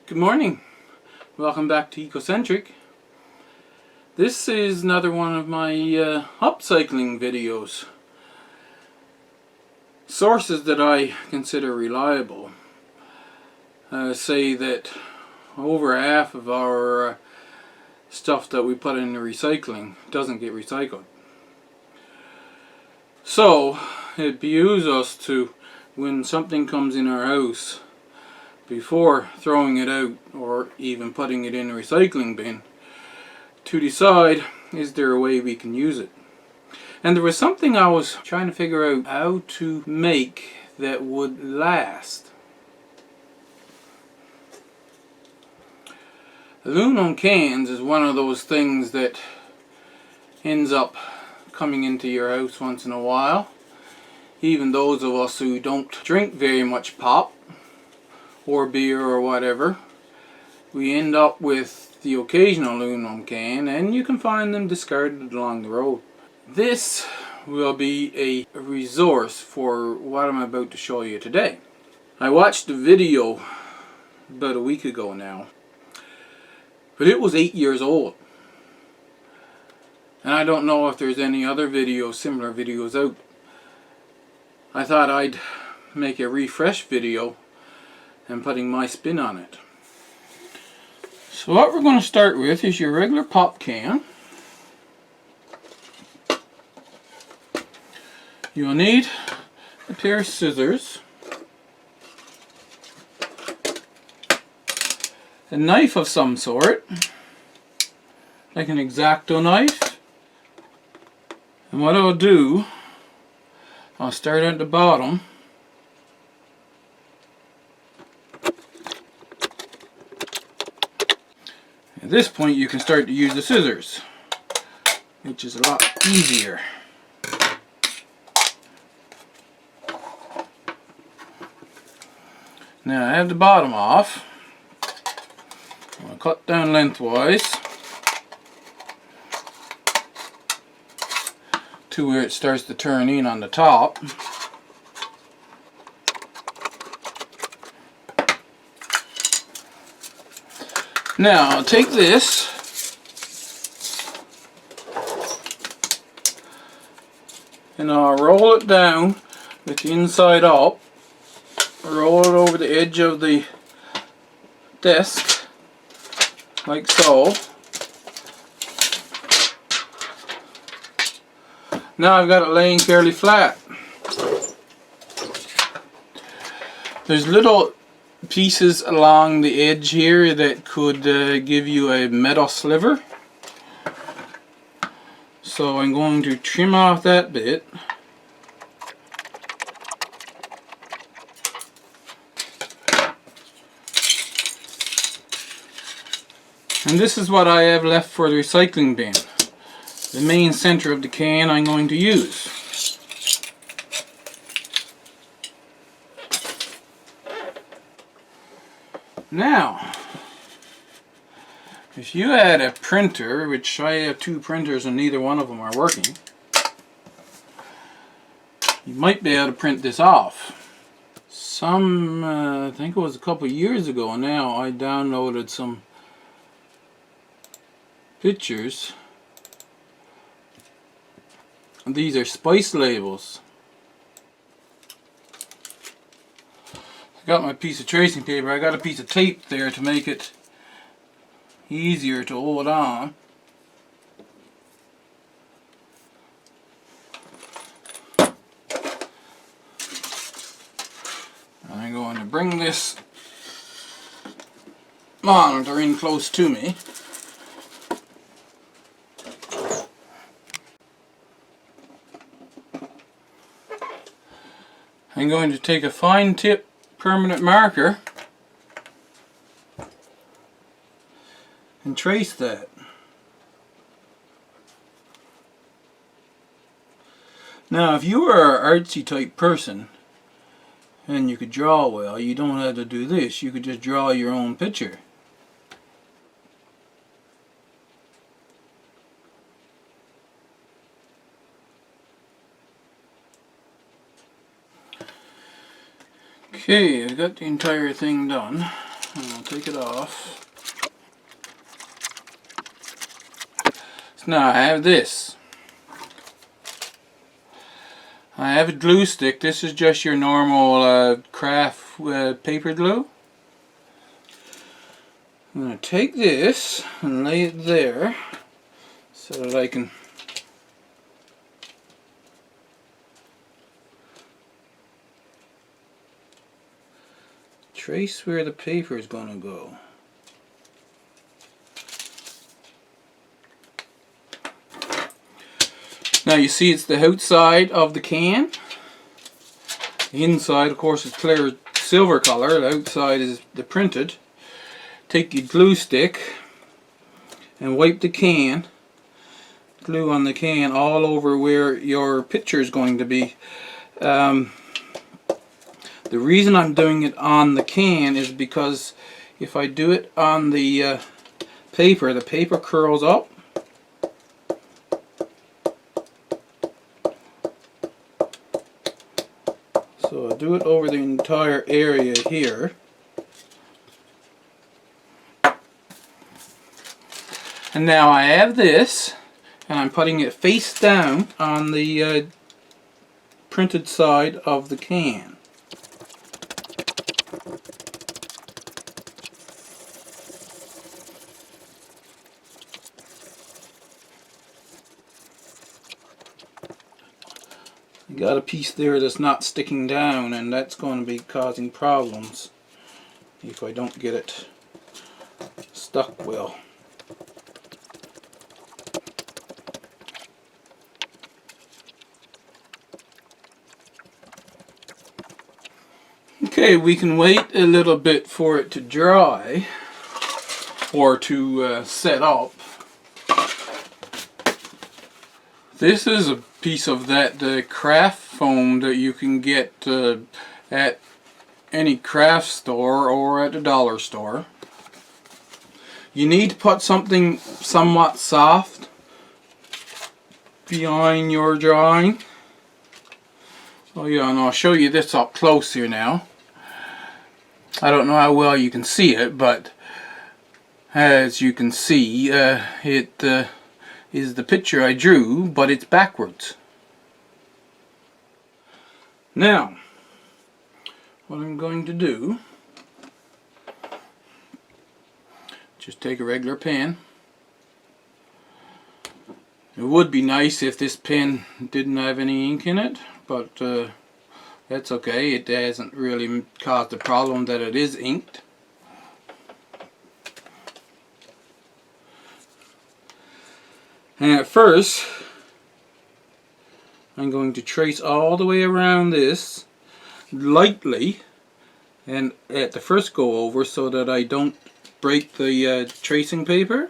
Good morning. Welcome back to Ecocentric. This is another one of my upcycling videos. Sources that I consider reliable say that over half of our stuff that we put in the recycling doesn't get recycled. So it behooves us to, when something comes in our house, before throwing it out or even putting it in a recycling bin, to decide, is there a way we can use it? And there was something I was trying to figure out how to make that would last. Aluminum cans is one of those things that ends up coming into your house once in a while. Even those of us who don't drink very much pop or beer or whatever, we end up with the occasional aluminum can, and you can find them discarded along the road. This will be a resource for what I'm about to show you today. I watched a video about a week ago now, but it was 8 years old, and I don't know if there's any other videos, similar videos out. I thought I'd make a refresh video and putting my spin on it. So what we're going to start with is your regular pop can. You'll need a pair of scissors, a knife of some sort, like an X-Acto knife, and what I'll do, I'll start at the bottom. At this point you can start to use the scissors, which is a lot easier. Now I have the bottom off. I'm going to cut down lengthwise to where it starts to turn in on the top. Now I'll take this and I'll roll it down with the inside up, roll it over the edge of the desk like so. Now I've got it laying fairly flat. There's little pieces along the edge here that could give you a metal sliver, so I'm going to trim off that bit. And this is what I have left for the recycling bin. The main center of the can I'm going to use. Now, if you had a printer, which I have two printers and neither one of them are working, you might be able to print this off. I think it was a couple years ago now, I downloaded some pictures. And these are spice labels. Got my piece of tracing paper. I got a piece of tape there to make it easier to hold on. I'm going to bring this monitor in close to me. I'm going to take a fine tip permanent marker and trace that. Now if you are an artsy type person and you could draw well, you don't have to do this. You could just draw your own picture. Okay, I've got the entire thing done. I'll take it off. So now I have this. I have a glue stick. This is just your normal craft paper glue. I'm going to take this and lay it there so that I can trace where the paper is going to go. Now you see it's the outside of the can. The inside, of course, is clear silver color. The outside is the printed. Take your glue stick and wipe the can. Glue on the can all over where your picture is going to be. The reason I'm doing it on the can is because if I do it on the paper curls up. So I'll do it over the entire area here. And now I have this, and I'm putting it face down on the printed side of the can. You got a piece there that's not sticking down, and that's going to be causing problems if I don't get it stuck well. Okay, we can wait a little bit for it to dry or to set up. This is a piece of that craft foam that you can get at any craft store or at the dollar store. You need to put something somewhat soft behind your drawing. Oh yeah, and I'll show you this up close here now. I don't know how well you can see it, but as you can see, it is the picture I drew, but it's backwards. Now, what I'm going to do, just take a regular pen. It would be nice if this pen didn't have any ink in it, but that's okay. It hasn't really caused the problem that it is inked. And at first, I'm going to trace all the way around this lightly, and at the first go over so that I don't break the tracing paper.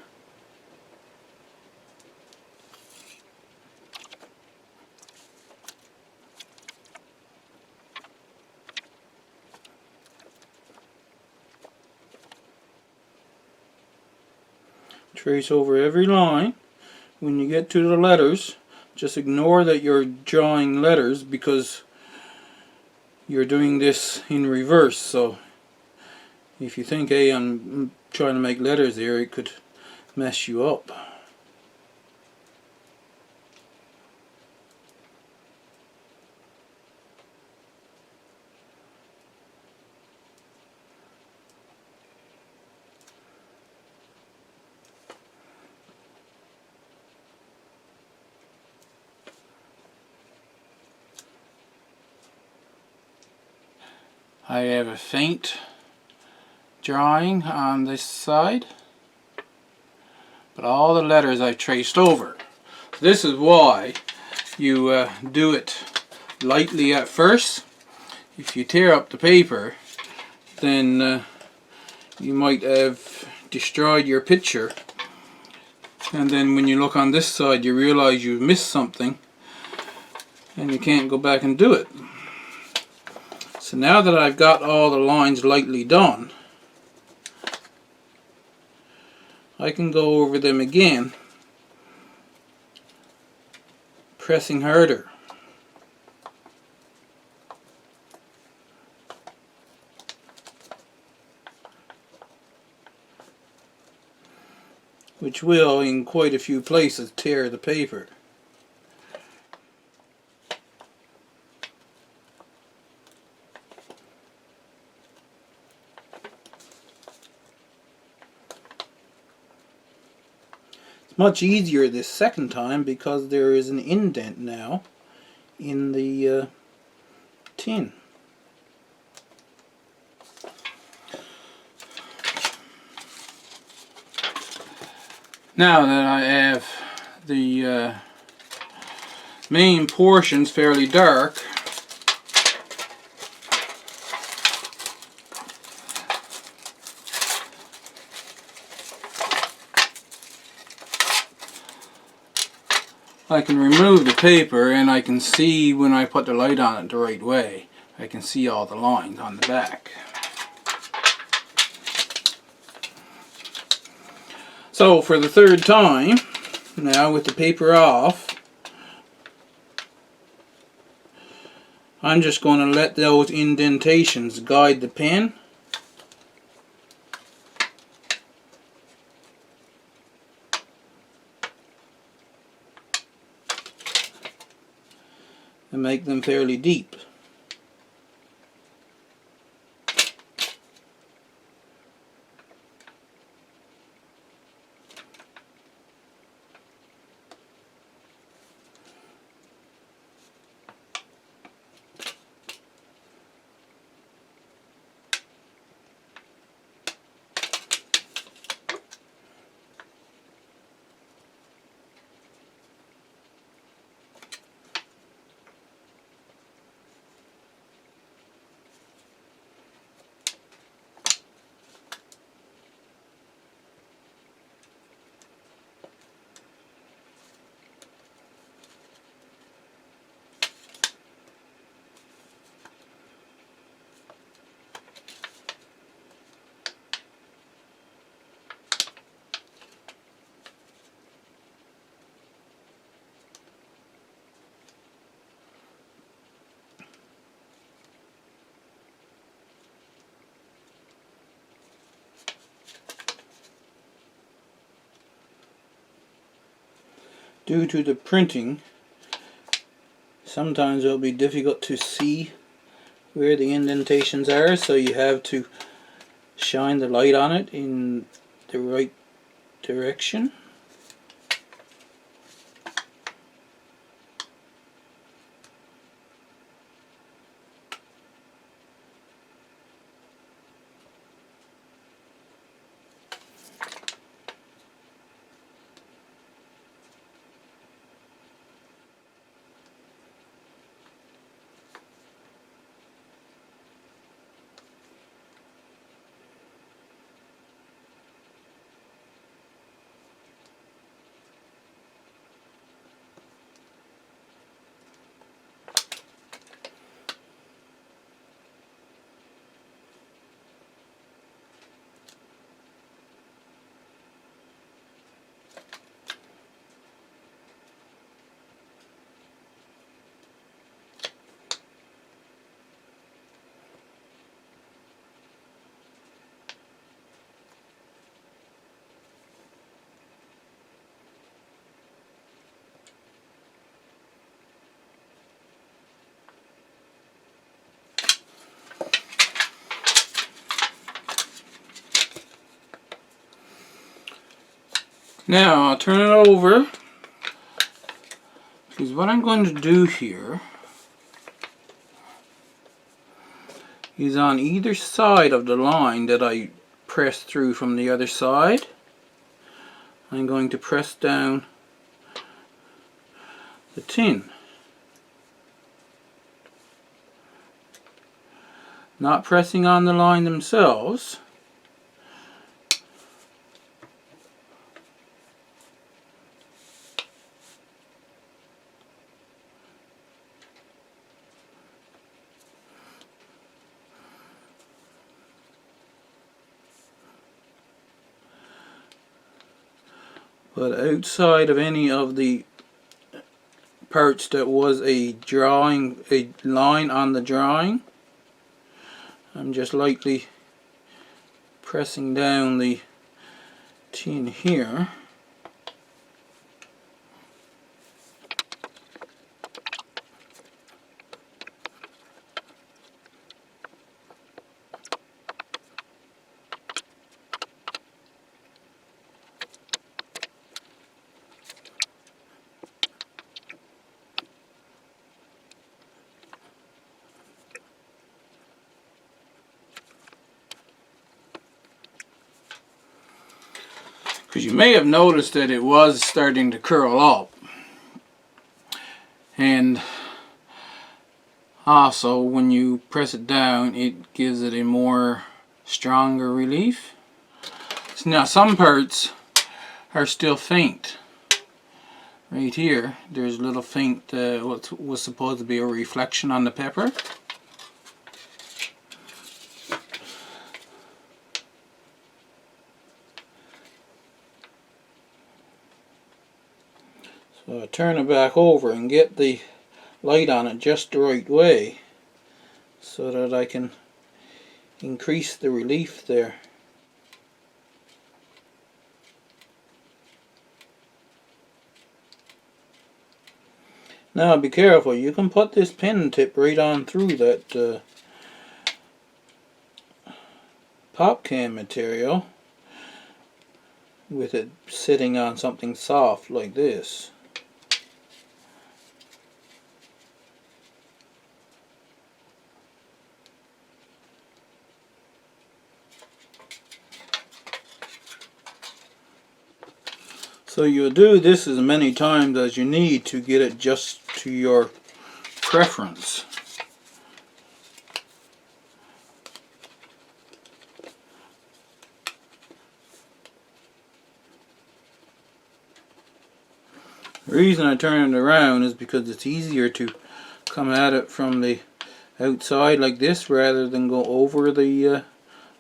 Trace over every line. When you get to the letters, just ignore that you're drawing letters because you're doing this in reverse. So if you think, hey, I'm trying to make letters here, it could mess you up. I have a faint drawing on this side, but all the letters I traced over. This is why you do it lightly at first. If you tear up the paper, then you might have destroyed your picture, and then when you look on this side you realize you've missed something and you can't go back and do it. So now that I've got all the lines lightly done, I can go over them again, pressing harder. which will, in quite a few places, tear the paper. It's much easier this second time because there is an indent now in the tin. Now that I have the main portions fairly dark, I can remove the paper and I can see when I put the light on it the right way. I can see all the lines on the back. So for the third time, now with the paper off, I'm just going to let those indentations guide the pen. And make them fairly deep. Due to the printing, sometimes it will be difficult to see where the indentations are, so you have to shine the light on it in the right direction. Now I'll turn it over, because what I'm going to do here is on either side of the line that I pressed through from the other side, I'm going to press down the tin. Not pressing on the line themselves, but outside of any of the parts that was a line on the drawing, I'm just lightly pressing down the tin here. because you may have noticed that it was starting to curl up. And also when you press it down, it gives it a more stronger relief. So now some parts are still faint. Right here, there's a little faint, what was supposed to be a reflection on the pepper. So I turn it back over and get the light on it just the right way so that I can increase the relief there. Now be careful, you can put this pen tip right on through that pop can material with it sitting on something soft like this. So you'll do this as many times as you need to get it just to your preference. The reason I turn it around is because it's easier to come at it from the outside like this rather than go over the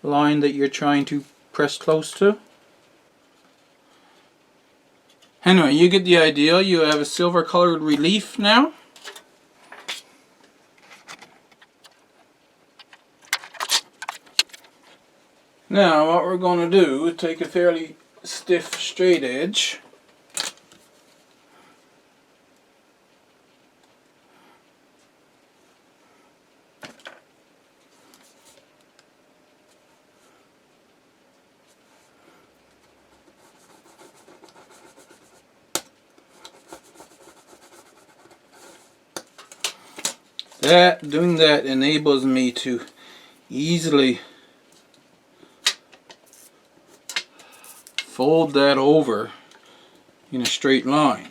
line that you're trying to press close to. Anyway, you get the idea. You have a silver colored relief now. Now what we're going to do is take a fairly stiff straight edge doing that enables me to easily fold that over in a straight line.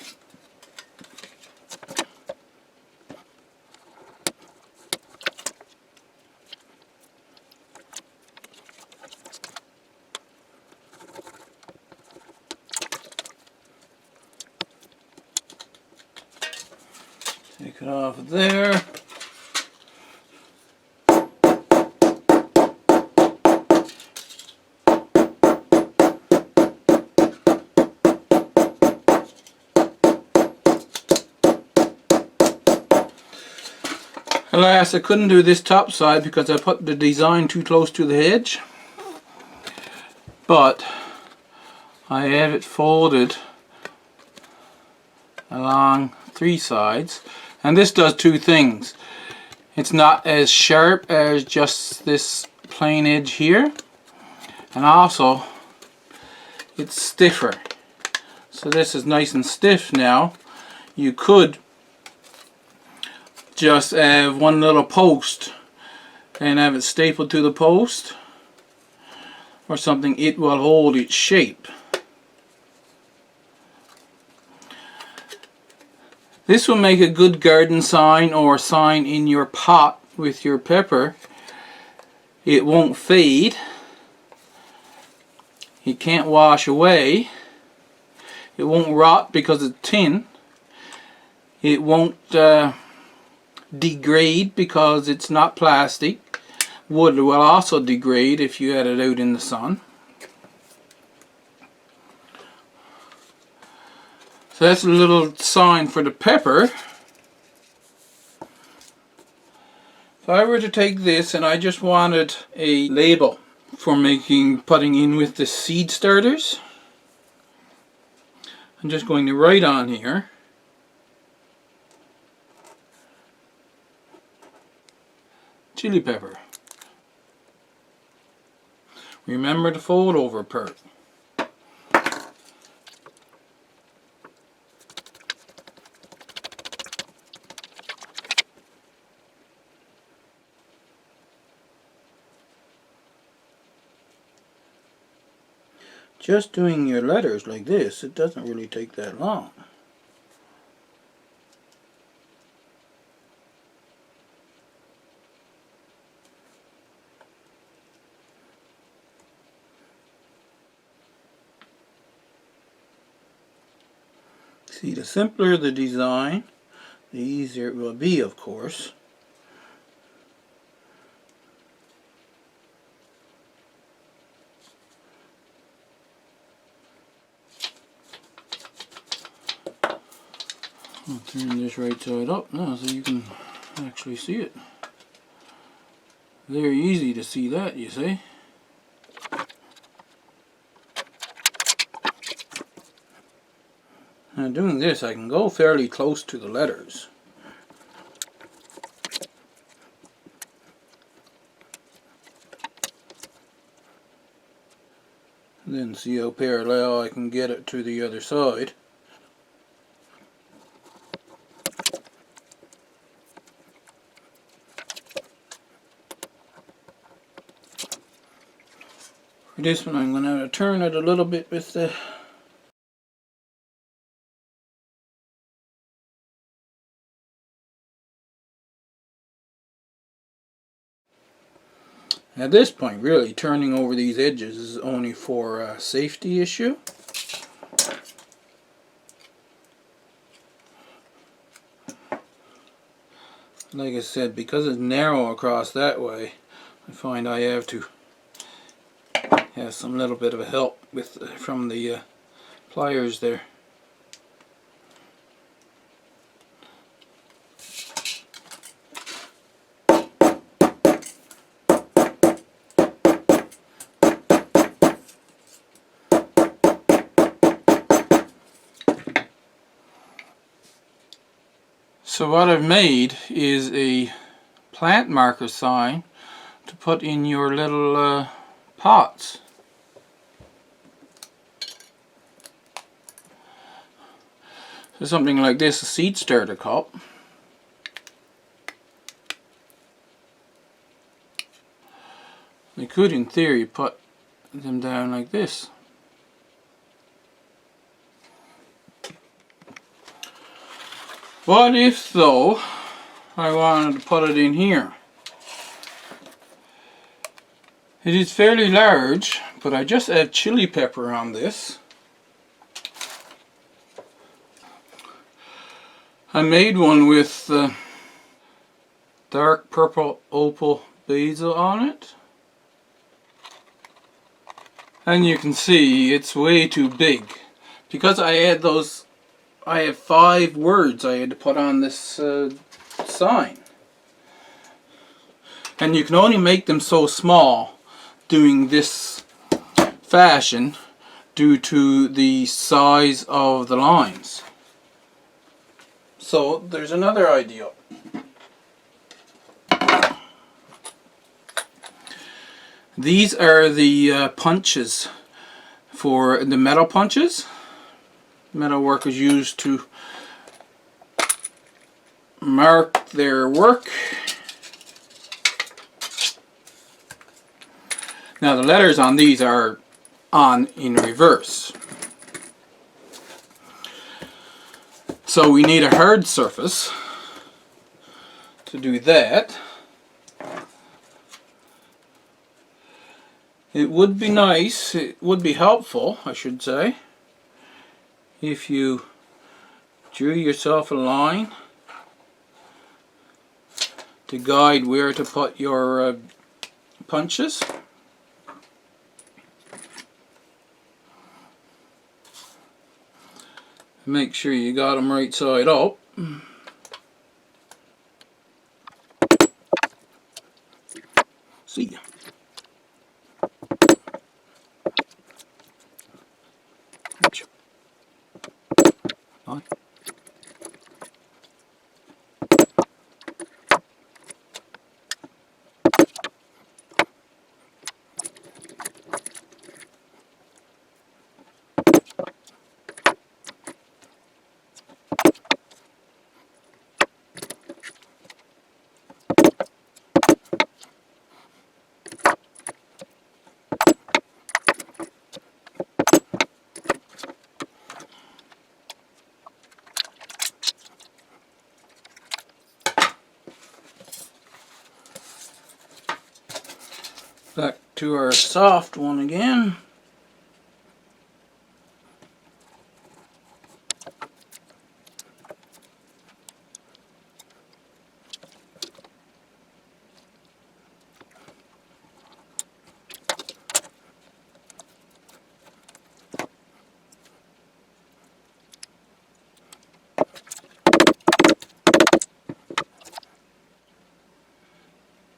Take it off there. Alas, I couldn't do this top side because I put the design too close to the edge. But I have it folded along three sides. And this does two things. It's not as sharp as just this plain edge here. And also, it's stiffer. So this is nice and stiff now. You could just have one little post and have it stapled to the post or something. It will hold its shape. This will make a good garden sign or sign in your pot with your pepper. It won't fade. It can't wash away. It won't rot because it's tin. It won't degrade because it's not plastic. Wood will also degrade if you had it out in the sun. So that's a little sign for the pepper. If I were to take this and I just wanted a label for putting in with the seed starters, I'm just going to write on here chili pepper. Remember the fold over part. just doing your letters like this, it doesn't really take that long. See, the simpler the design, the easier it will be, of course. I'll turn this right side up now so you can actually see it. Very easy to see that, you see. Now doing this, I can go fairly close to the letters. And then see how parallel I can get it to the other side. For this one, I'm going to turn it a little bit with the at this point, really, turning over these edges is only for a safety issue. Like I said, because it's narrow across that way, I find I have to have some little bit of help with from the pliers there. So what I've made is a plant marker sign to put in your little pots. So something like this, a seed starter cup. You could, in theory, put them down like this. What if, though, I wanted to put it in here? It is fairly large, but I just add chili pepper on this. I made one with dark purple opal basil on it. And you can see it's way too big. Because I had those, I have 5 words I had to put on this sign. And you can only make them so small doing this fashion due to the size of the lines. So there's another idea. These are the punches for the metal punches. Metal workers use to mark their work. Now the letters on these are on in reverse. So we need a hard surface to do that. It would be nice, it would be helpful, I should say, if you drew yourself a line to guide where to put your punches. Make sure you got them right side up. See ya. On. to our soft one again.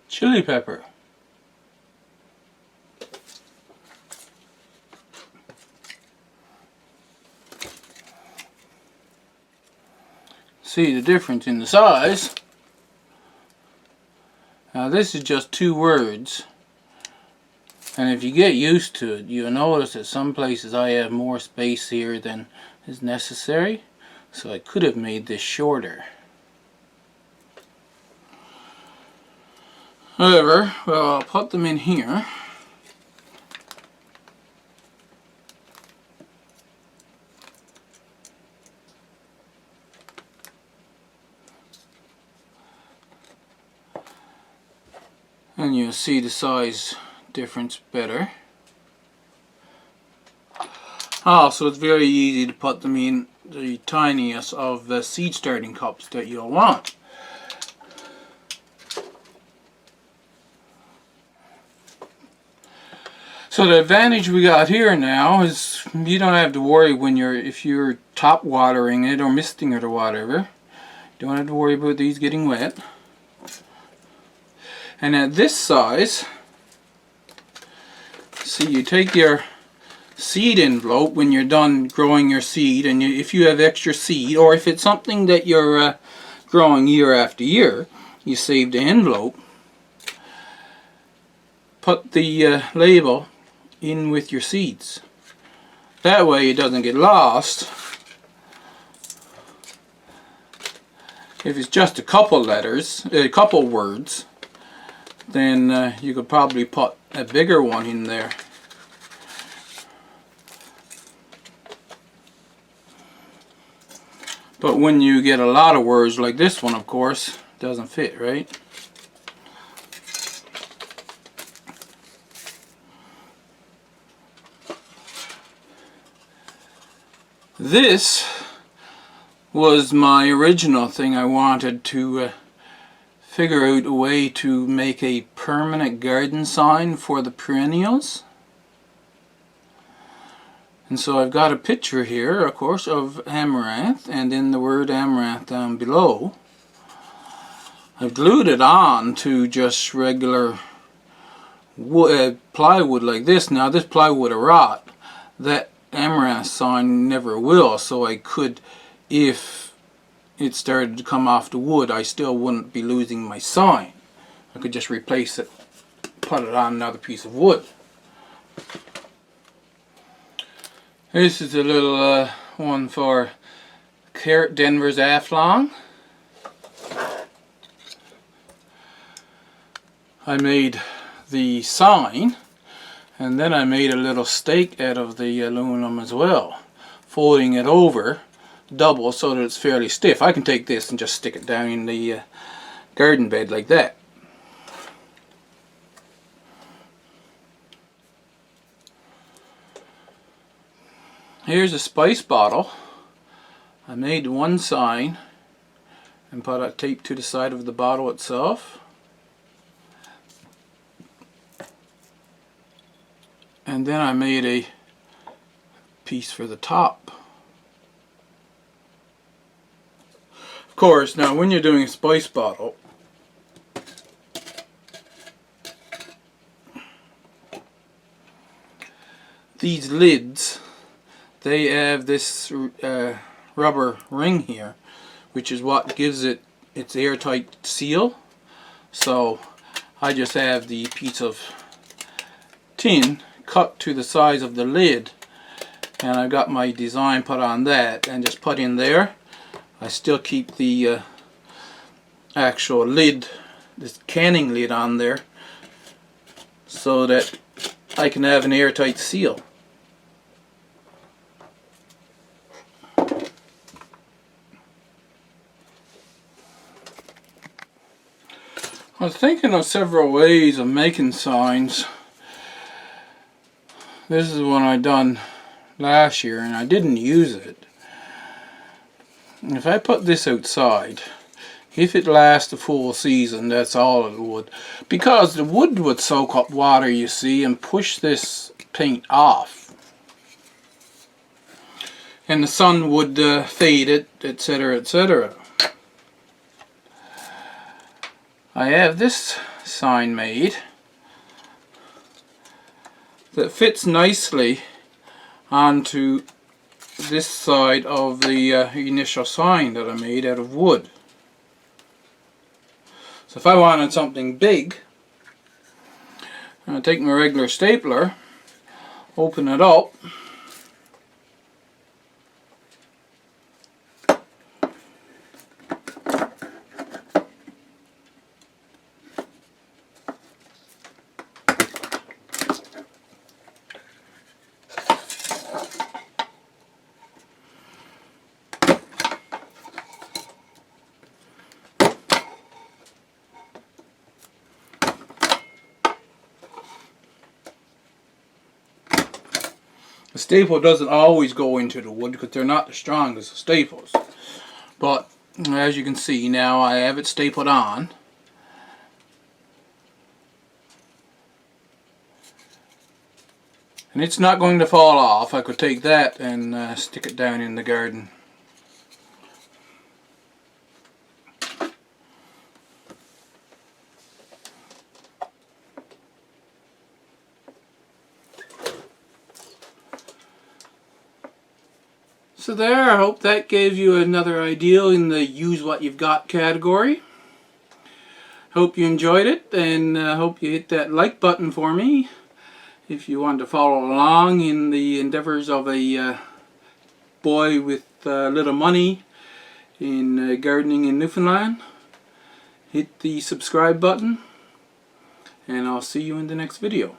Chili pepper. See the difference in the size. Now this is just 2 words, and if you get used to it, you'll notice that some places I have more space here than is necessary, so I could have made this shorter. However, well, I'll put them in here. And you'll see the size difference better. Also, it's very easy to put them in the tiniest of the seed starting cups that you'll want. So the advantage we got here now is you don't have to worry if you're top watering it or misting it or whatever. You don't have to worry about these getting wet. And at this size, see, you take your seed envelope when you're done growing your seed, and if you have extra seed, or if it's something that you're growing year after year, you save the envelope, put the label in with your seeds. That way it doesn't get lost. If it's just a couple letters, a couple words, then you could probably put a bigger one in there. But when you get a lot of words like this one, of course, it doesn't fit, right? This was my original thing. I wanted to figure out a way to make a permanent garden sign for the perennials. And so I've got a picture here, of course, of amaranth, and then the word amaranth down below. I've glued it on to just regular wood, plywood like this. Now this plywood will rot. That amaranth sign never will, so I could, if it started to come off the wood, I still wouldn't be losing my sign. I could just replace it, put it on another piece of wood. This is a little one for Carrot Denver's Aflong. I made the sign, and then I made a little stake out of the aluminum as well, folding it over double so that it's fairly stiff. I can take this and just stick it down in the garden bed like that. Here's a spice bottle. I made one sign and put a tape to the side of the bottle itself. And then I made a piece for the top. Of course, now when you're doing a spice bottle, these lids, they have this rubber ring here, which is what gives it its airtight seal. So I just have the piece of tin cut to the size of the lid, and I've got my design put on that and just put in there. I still keep the actual lid, this canning lid, on there so that I can have an airtight seal. I was thinking of several ways of making signs, This is one I done last year and I didn't use it. If I put this outside, if it lasts a full season, that's all it would. Because the wood would soak up water, you see, and push this paint off. And the sun would fade it, etc., etc. I have this sign made that fits nicely onto this side of the initial sign that I made out of wood. So if I wanted something big, I'll take my regular stapler, open it up, the staple doesn't always go into the wood because they're not the strongest of staples. But as you can see now, I have it stapled on. And it's not going to fall off. I could take that and stick it down in the garden. So there, I hope that gave you another idea in the use what you've got category. Hope you enjoyed it, and hope you hit that like button for me if you want to follow along in the endeavors of a boy with little money in gardening in Newfoundland. Hit the subscribe button, and I'll see you in the next video.